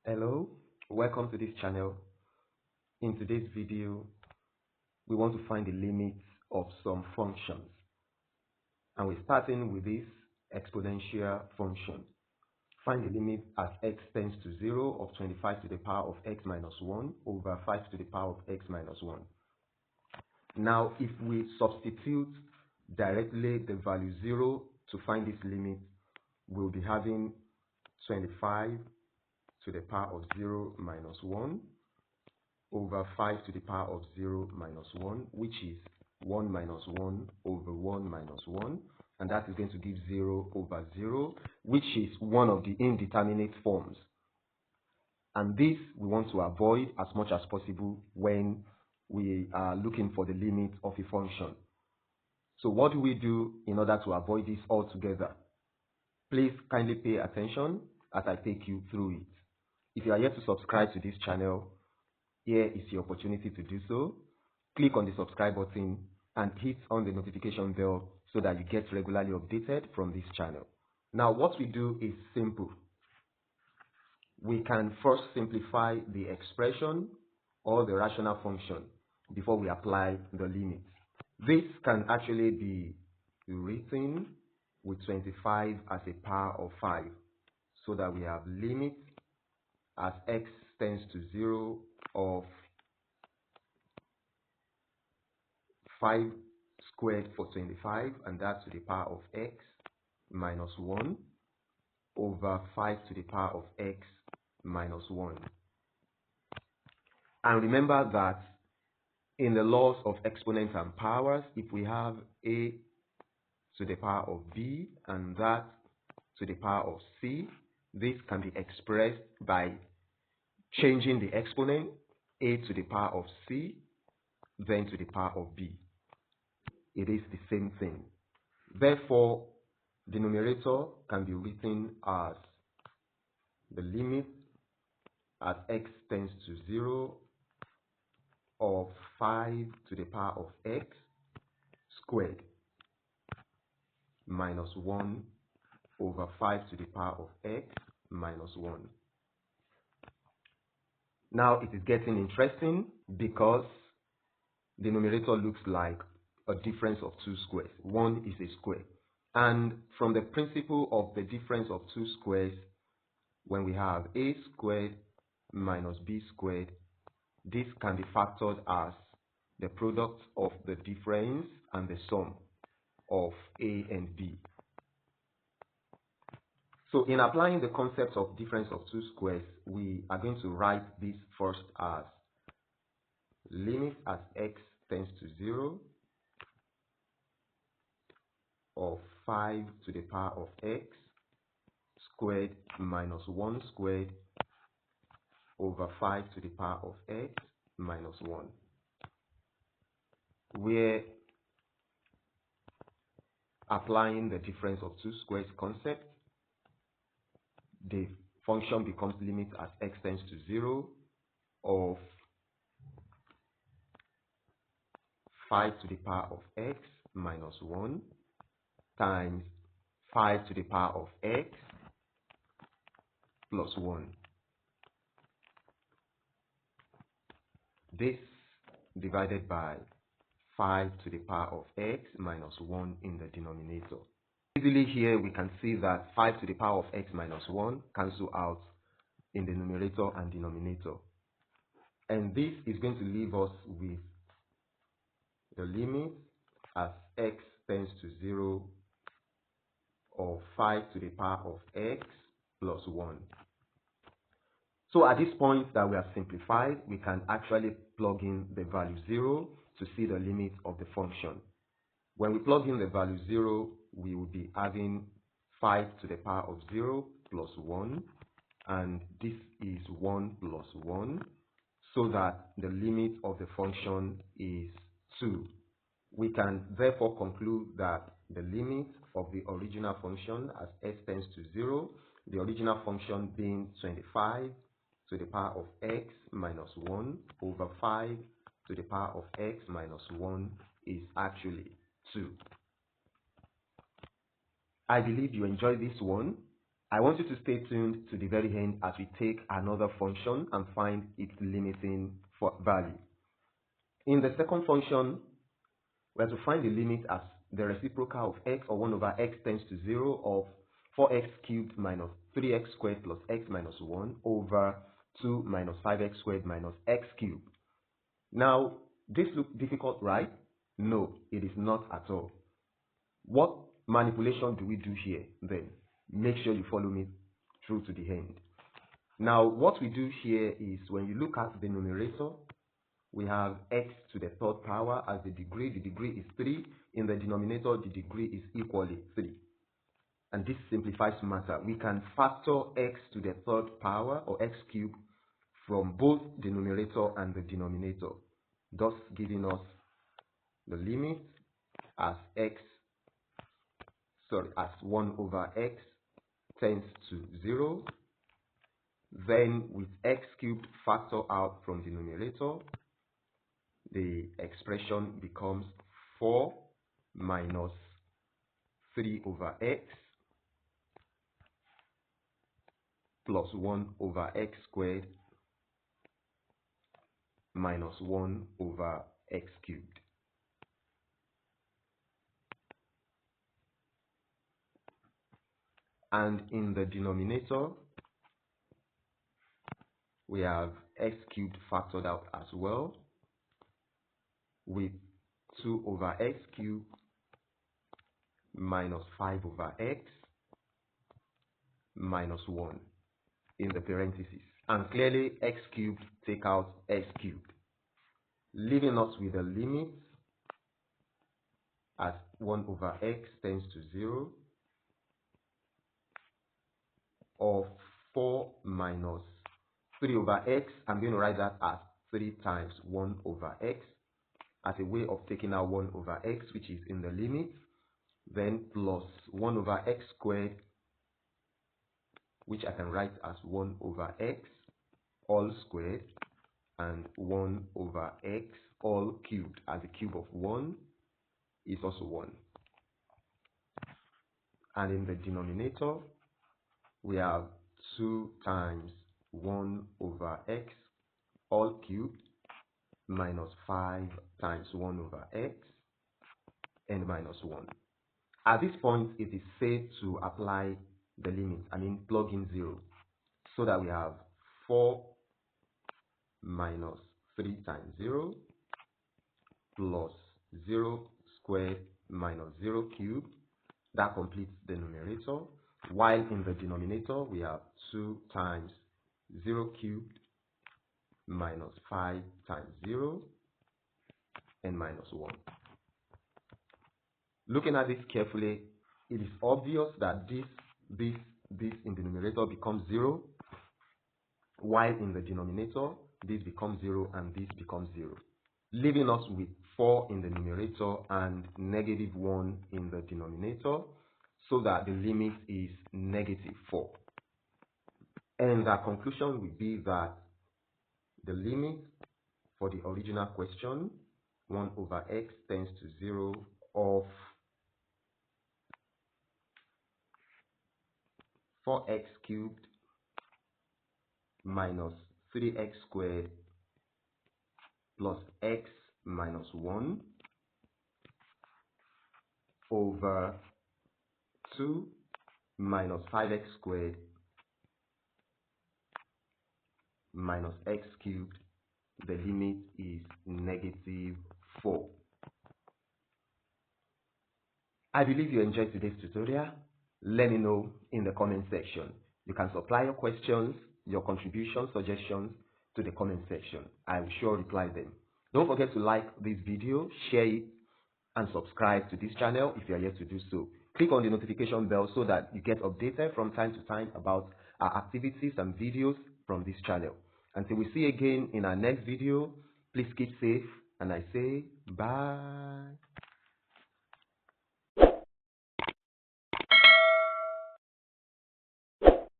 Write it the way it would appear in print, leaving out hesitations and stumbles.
Hello, welcome to this channel. In today's video, we want to find the limits of some functions. And we're starting with this exponential function. Find the limit as x tends to 0 of 25 to the power of x minus 1 over 5 to the power of x minus 1. Now, if we substitute directly the value 0 to find this limit, we'll be having 25 to the power of 0 minus 1 over 5 to the power of 0 minus 1, which is 1 minus 1 over 1 minus 1, and that is going to give 0 over 0, which is one of the indeterminate forms. And this we want to avoid as much as possible when we are looking for the limit of a function. So what do we do in order to avoid this altogether? Please kindly pay attention as I take you through it. If you are yet to subscribe to this channel, here is your opportunity to do so. Click on the subscribe button and hit on the notification bell so that you get regularly updated from this channel. Now, what we do is simple. We can first simplify the expression or the rational function before we apply the limit. This can actually be written with 25 as a power of 5, so that we have limit as x tends to 0 of 5 squared for 25, and that's to the power of x minus 1 over 5 to the power of x minus 1. And remember that in the laws of exponents and powers, if we have a to the power of b and that to the power of c, this can be expressed by changing the exponent, a to the power of c, then to the power of b. It is the same thing. Therefore, the numerator can be written as the limit as x tends to 0 of 5 to the power of x squared minus 1 over 5 to the power of x minus 1. Now it is getting interesting because the numerator looks like a difference of two squares. One is a square. And from the principle of the difference of two squares, when we have a squared minus b squared, this can be factored as the product of the difference and the sum of a and b. So in applying the concept of difference of two squares, we are going to write this first as limit as x tends to 0 of 5 to the power of x squared minus 1 squared over 5 to the power of x minus 1, where applying the difference of two squares concept, the function becomes limit as x tends to 0 of 5 to the power of x minus 1 times 5 to the power of x plus 1. This divided by 5 to the power of x minus 1 in the denominator. Easily here we can see that 5 to the power of x minus 1 cancel out in the numerator and denominator. And this is going to leave us with the limit as x tends to 0 of 5 to the power of x plus 1. So at this point that we have simplified, we can actually plug in the value 0 to see the limit of the function. When we plug in the value 0, we will be having 5 to the power of 0 plus 1, and this is 1 plus 1, so that the limit of the function is 2. We can therefore conclude that the limit of the original function as s tends to 0, the original function being 25 to the power of x minus 1 over 5 to the power of x minus 1 is actually 2. I believe you enjoyed this one. I want you to stay tuned to the very end as we take another function and find its limiting value. In the second function, we have to find the limit as the reciprocal of x, or 1 over x tends to 0, of 4x cubed minus 3x squared plus x minus 1 over 2 minus 5x squared minus x cubed. Now, this looks difficult, right? No, it is not at all. What manipulation do we do here then? Make sure you follow me through to the end. Now, what we do here is, when you look at the numerator, we have x to the third power as the degree. The degree is 3. In the denominator, the degree is equally 3. And this simplifies matter. We can factor x to the third power, or x cubed, from both the numerator and the denominator, thus giving us the limit as 1 over x tends to 0. Then with x cubed factor out from the numerator, the expression becomes 4 minus 3 over x plus 1 over x squared minus 1 over x cubed. And in the denominator, we have x cubed factored out as well, with 2 over x cubed minus 5 over x minus 1 in the parentheses. And clearly, x cubed take out x cubed, leaving us with a limit as 1 over x tends to 0 of 4 minus 3 over x. I'm going to write that as 3 times 1 over x as a way of taking out 1 over x, which is in the limit, then plus 1 over x squared, which I can write as 1 over x all squared, and 1 over x all cubed, as the cube of 1 is also 1. And in the denominator, we have 2 times 1 over x all cubed minus 5 times 1 over x and minus 1. At this point, it is safe to apply the limit, plug in 0, so that we have 4 minus 3 times 0 plus 0 squared minus 0 cubed. That completes the numerator, while in the denominator we have 2 times 0 cubed minus 5 times 0 and minus 1. Looking at this carefully, it is obvious that this in the numerator becomes 0, while in the denominator this becomes 0 and this becomes 0, leaving us with 4 in the numerator and negative 1 in the denominator, so that the limit is negative 4. And our conclusion will be that the limit for the original question, 1 over x tends to 0, of 4x cubed minus 3x squared plus x minus 1 over 2 minus 5x squared minus x cubed, the limit is negative 4. I believe you enjoyed today's tutorial. Let me know in the comment section. You can supply your questions, your contributions, suggestions to the comment section. I will sure reply them. Don't forget to like this video, share it, and subscribe to this channel if you are yet to do so. Click on the notification bell so that you get updated from time to time about our activities and videos from this channel. Until we see again in our next video, please keep safe, and I say bye.